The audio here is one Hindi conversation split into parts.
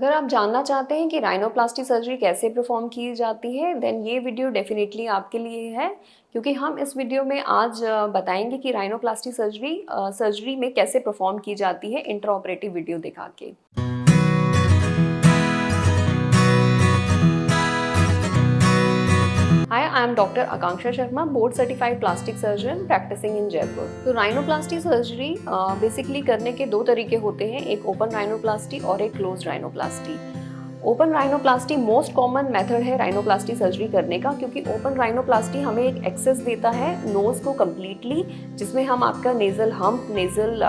अगर आप जानना चाहते हैं कि राइनोप्लास्टी सर्जरी कैसे परफॉर्म की जाती है, देन ये वीडियो डेफिनेटली आपके लिए है, क्योंकि हम इस वीडियो में आज बताएंगे कि राइनोप्लास्टी सर्जरी में कैसे परफॉर्म की जाती है इंट्रा ऑपरेटिव वीडियो दिखा के। Hi, I am Dr. Akanksha Sharma, board certified plastic surgeon practicing in Jaipur। तो राइनोप्लास्टी सर्जरी बेसिकली करने के दो तरीके होते हैं, एक ओपन राइनोप्लास्टी और एक close rhinoplasty. Open rhinoplasty most common method है राइनोप्लास्टी सर्जरी करने का, क्योंकि ओपन राइनोप्लास्टी हमें एक एक्सेस देता है नोज को कम्प्लीटली, जिसमें हम आपका नेजल हम्प, नेजल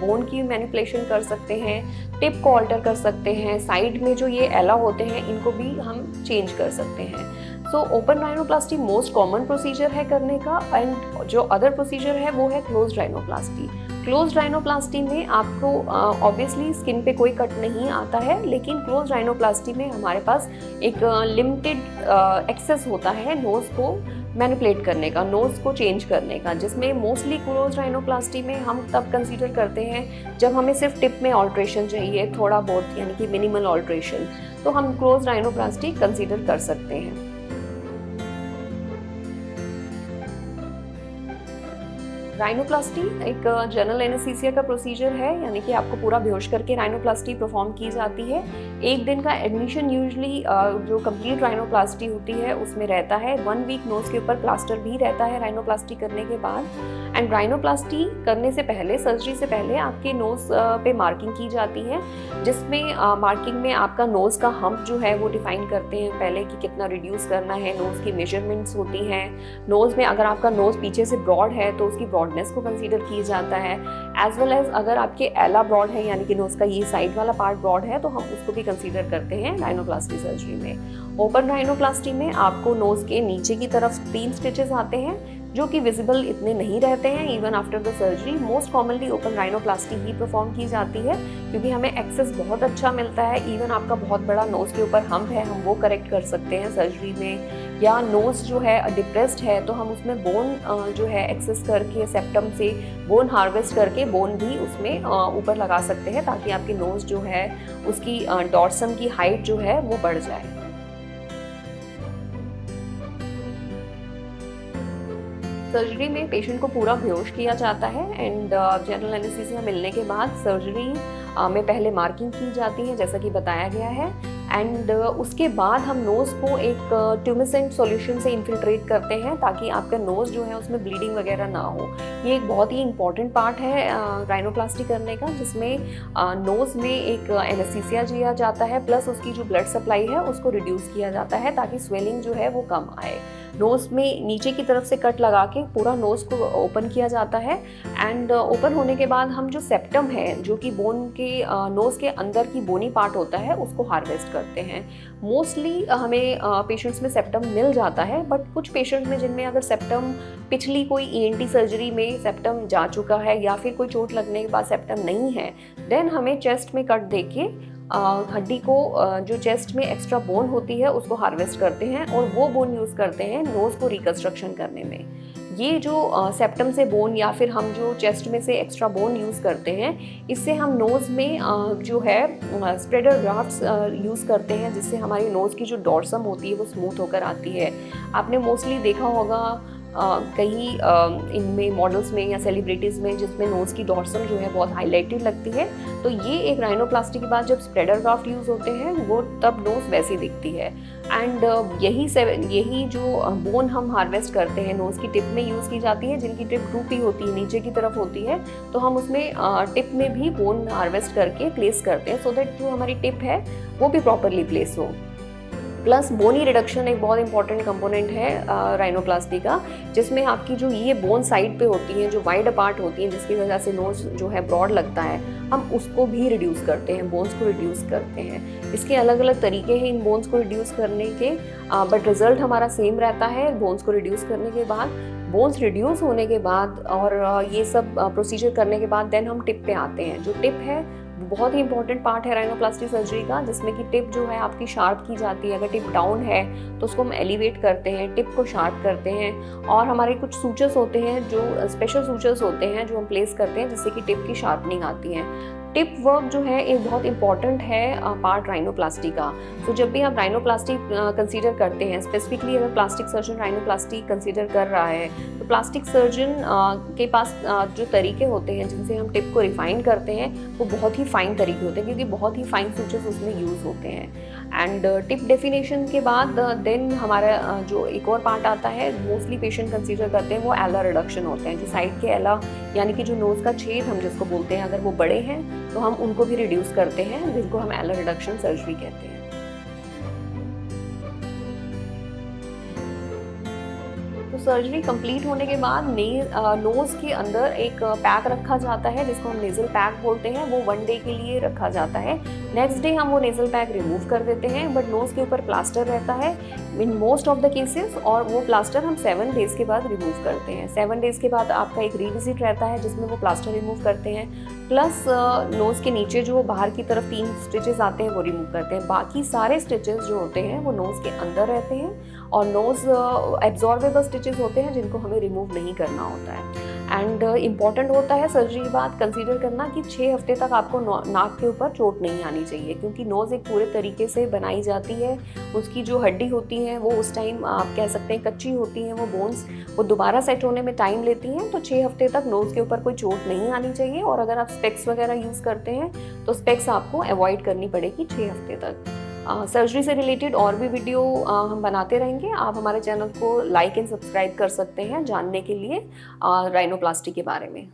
बोन की मैनिपुलेशन कर सकते हैं, टिप को ऑल्टर कर सकते हैं, साइड में जो ये एला होते हैं इनको भी हम चेंज कर सकते हैं। So open rhinoplasty most common procedure है करने का, एंड जो अदर प्रोसीजर है वो है क्लोज राइनोप्लास्टी। क्लोज राइनोप्लास्टी में आपको ऑब्वियसली स्किन पे कोई कट नहीं आता है, लेकिन क्लोज राइनोप्लास्टी में हमारे पास एक लिमिटेड एक्सेस होता है नोज को मैनिपुलेट करने का, नोज को चेंज करने का, जिसमें मोस्टली क्लोज राइनोप्लास्टी में हम तब कंसीडर करते हैं जब हमें सिर्फ टिप में ऑल्ट्रेशन चाहिए, थोड़ा बहुत, यानी कि मिनिमल ऑल्ट्रेशन, तो हम क्लोज राइनोप्लास्टी कंसीडर कर सकते हैं। राइनोप्लास्टी एक जनरल एनेस्थीसिया का प्रोसीजर है, यानी कि आपको पूरा बेहोश करके राइनोप्लास्टी परफॉर्म की जाती है। एक दिन का एडमिशन यूजुअली जो कंप्लीट राइनोप्लास्टी होती है उसमें रहता है। 1 वीक नोज के ऊपर प्लास्टर भी रहता है राइनोप्लास्टी करने के बाद। एंड राइनोप्लास्टी करने से पहले, सर्जरी से पहले आपके नोज पे मार्किंग की जाती है, जिसमें मार्किंग में आपका नोज का हम्प जो है वो डिफाइन करते हैं पहले कि कितना रिड्यूस करना है। नोज की मेजरमेंट्स होती हैं। नोज में अगर आपका नोज पीछे से ब्रॉड है तो उसकी ब्रॉडनेस को कंसीडर किया जाता है, एज वेल एज अगर आपके एला ब्रॉड है, यानी कि नोज का ये साइड वाला पार्ट ब्रॉड है, तो हम उसको भी कंसीडर करते हैं राइनोप्लास्टी सर्जरी में। ओपन राइनोप्लास्टी में आपको नोज के नीचे की तरफ 3 स्टिचेस आते हैं, जो कि विजिबल इतने नहीं रहते हैं even after the surgery. Most commonly open rhinoplasty he perform की जाती है, क्योंकि हमें एक्सेस बहुत अच्छा मिलता है। इवन आपका बहुत बड़ा नोज के ऊपर हम्प है, हम वो करेक्ट कर सकते हैं सर्जरी में, या नोज जो है डिप्रेस्ड है तो हम उसमें बोन जो है एक्सेस करके, सेप्टम से बोन हार्वेस्ट करके बोन भी उसमें ऊपर लगा सकते हैं, ताकि आपकी नोज जो है उसकी डॉर्सम की हाइट जो है वो बढ़ जाए। सर्जरी में पेशेंट को पूरा बेहोश किया जाता है, एंड जनरल एनेस्थीसिया मिलने के बाद सर्जरी में पहले मार्किंग की जाती है, जैसा कि बताया गया है। एंड उसके बाद हम नोज़ को एक ट्यूमेसेंट सॉल्यूशन से इन्फिल्ट्रेट करते हैं, ताकि आपका नोज़ जो है उसमें ब्लीडिंग वगैरह ना हो। ये एक बहुत ही इंपॉर्टेंट पार्ट है राइनोप्लास्टी करने का, जिसमें नोज़ में एक एनेस्थीसिया दिया जाता है, प्लस उसकी जो ब्लड सप्लाई है उसको रिड्यूस किया जाता है, ताकि स्वेलिंग जो है वो कम आए। नोज़ में नीचे की तरफ से कट लगा के पूरा नोज़ को ओपन किया जाता है, एंड ओपन होने के बाद हम जो सेप्टम है, जो कि बोन के नोज़ के अंदर की बोनी पार्ट होता है, उसको हार्वेस्ट करते हैं। मोस्टली हमें पेशेंट्स में सेप्टम मिल जाता है, बट कुछ पेशेंट में जिनमें अगर सेप्टम पिछली कोई ईएनटी सर्जरी में सेप्टम जा चुका है, या फिर कोई चोट लगने के बाद सेप्टम नहीं है, देन हमें चेस्ट में कट देके हड्डी को जो चेस्ट में एक्स्ट्रा बोन होती है उसको हार्वेस्ट करते हैं, और वो बोन यूज़ करते हैं नोज़ को रिकंस्ट्रक्शन करने में। ये जो सेप्टम से बोन, या फिर हम जो चेस्ट में से एक्स्ट्रा बोन यूज़ करते हैं, इससे हम नोज़ में जो है स्प्रेडर ग्राफ्ट्स यूज़ करते हैं, जिससे हमारी नोज़ की जो डॉर्सम होती है वो स्मूथ होकर आती है। आपने मोस्टली देखा होगा कई इनमें मॉडल्स में या सेलिब्रिटीज़ में, जिसमें नोज़ की डॉर्सम जो है बहुत हाईलाइटेड लगती है। तो ये एक राइनोप्लास्टी के बाद जब स्प्रेडर ग्राफ्ट यूज़ होते हैं, वो तब नोज़ वैसी दिखती है। एंड यही जो बोन हम हार्वेस्ट करते हैं नोज़ की टिप में यूज़ की जाती है, जिनकी टिप ड्रूपी होती है, नीचे की तरफ होती है, तो हम उसमें टिप में भी बोन हार्वेस्ट करके प्लेस करते हैं, सो दैट जो हमारी टिप है वो भी प्रॉपरली प्लेस हो। प्लस बोनी रिडक्शन एक बहुत इंपॉर्टेंट कंपोनेंट है राइनोप्लास्टी का, जिसमें आपकी जो ये बोन साइड पे होती हैं, जो वाइड अपार्ट होती हैं, जिसकी वजह से नोज जो है ब्रॉड लगता है, हम उसको भी रिड्यूस करते हैं, बोन्स को रिड्यूस करते हैं। इसके अलग अलग तरीके हैं इन बोन्स को रिड्यूस करने के, बट रिजल्ट हमारा सेम रहता है। बोन्स को रिड्यूस करने के बाद, बोन्स रिड्यूस होने के बाद और ये सब प्रोसीजर करने के बाद देन हम टिप पे आते हैं। जो टिप है बहुत ही इंपॉर्टेंट पार्ट है राइनोप्लास्टी सर्जरी का, जिसमें कि टिप जो है आपकी शार्प की जाती है। अगर टिप डाउन है तो उसको हम एलिवेट करते हैं, टिप को शार्प करते हैं, और हमारे कुछ सूचर्स होते हैं, जो स्पेशल सूचर्स होते हैं जो हम प्लेस करते हैं, जिससे कि टिप की शार्पनिंग आती है। टिप वर्क जो है एक बहुत इंपॉर्टेंट है पार्ट राइनोप्लास्टी का। तो जब भी आप राइनोप्लास्टी कंसीडर करते हैं, स्पेसिफिकली अगर प्लास्टिक सर्जन राइनोप्लास्टी कंसीडर कर रहा है, तो प्लास्टिक सर्जन के पास जो तरीके होते हैं जिनसे हम टिप को रिफाइन करते हैं वो बहुत ही फाइन तरीके होते हैं, क्योंकि बहुत ही फाइन सूचर्स उसमें यूज़ होते हैं। एंड टिप डेफिनेशन के बाद देन हमारा जो एक और पार्ट आता है, मोस्टली पेशेंट कंसीडर करते हैं, वो एला रिडक्शन होते हैं। जो साइड के एला यानी कि जो नोज़ का छेद हम जिसको बोलते हैं, अगर वो बड़े हैं तो हम उनको भी रिड्यूस करते हैं, जिनको हम एला रिडक्शन सर्जरी कहते हैं। तो सर्जरी कंप्लीट होने के बाद नोज़ के अंदर एक पैक रखा जाता है जिसको हम नेज़ल पैक बोलते हैं। वो 1 डे के लिए रखा जाता है। नेक्स्ट डे हम वो नेज़ल पैक रिमूव कर देते हैं, बट नोज़ के ऊपर प्लास्टर रहता है in most of the cases, और वो प्लास्टर हम 7 डेज़ के बाद रिमूव करते हैं। 7 डेज़ के बाद आपका एक रिविजिट रहता है जिसमें वो प्लास्टर रिमूव करते हैं, प्लस नोज़ के नीचे जो बाहर की तरफ 3 स्टिचेस आते हैं वो रिमूव करते हैं। बाकी सारे स्टिचेस जो होते हैं वो नोज़ के अंदर रहते हैं, और नोज़ एब्जॉर्बेबल स्टिचेस होते हैं जिनको हमें रिमूव नहीं करना होता है। एंड इम्पॉर्टेंट होता है सर्जरी के बाद कंसीडर करना कि 6 हफ्ते तक आपको नाक के ऊपर चोट नहीं आनी चाहिए, क्योंकि नोज़ एक पूरे तरीके से बनाई जाती है। उसकी जो हड्डी होती है वो उस टाइम आप कह सकते हैं कच्ची होती हैं, वो बोन्स वो दोबारा सेट होने में टाइम लेती हैं। तो 6 हफ्ते तक नोज़ के ऊपर कोई चोट नहीं आनी चाहिए, और अगर आप स्पेक्स वगैरह यूज़ करते हैं तो स्पेक्स आपको अवॉइड करनी पड़ेगी 6 हफ्ते तक। सर्जरी से रिलेटेड और भी वीडियो हम बनाते रहेंगे। आप हमारे चैनल को लाइक एंड सब्सक्राइब कर सकते हैं जानने के लिए राइनोप्लास्टी के बारे में।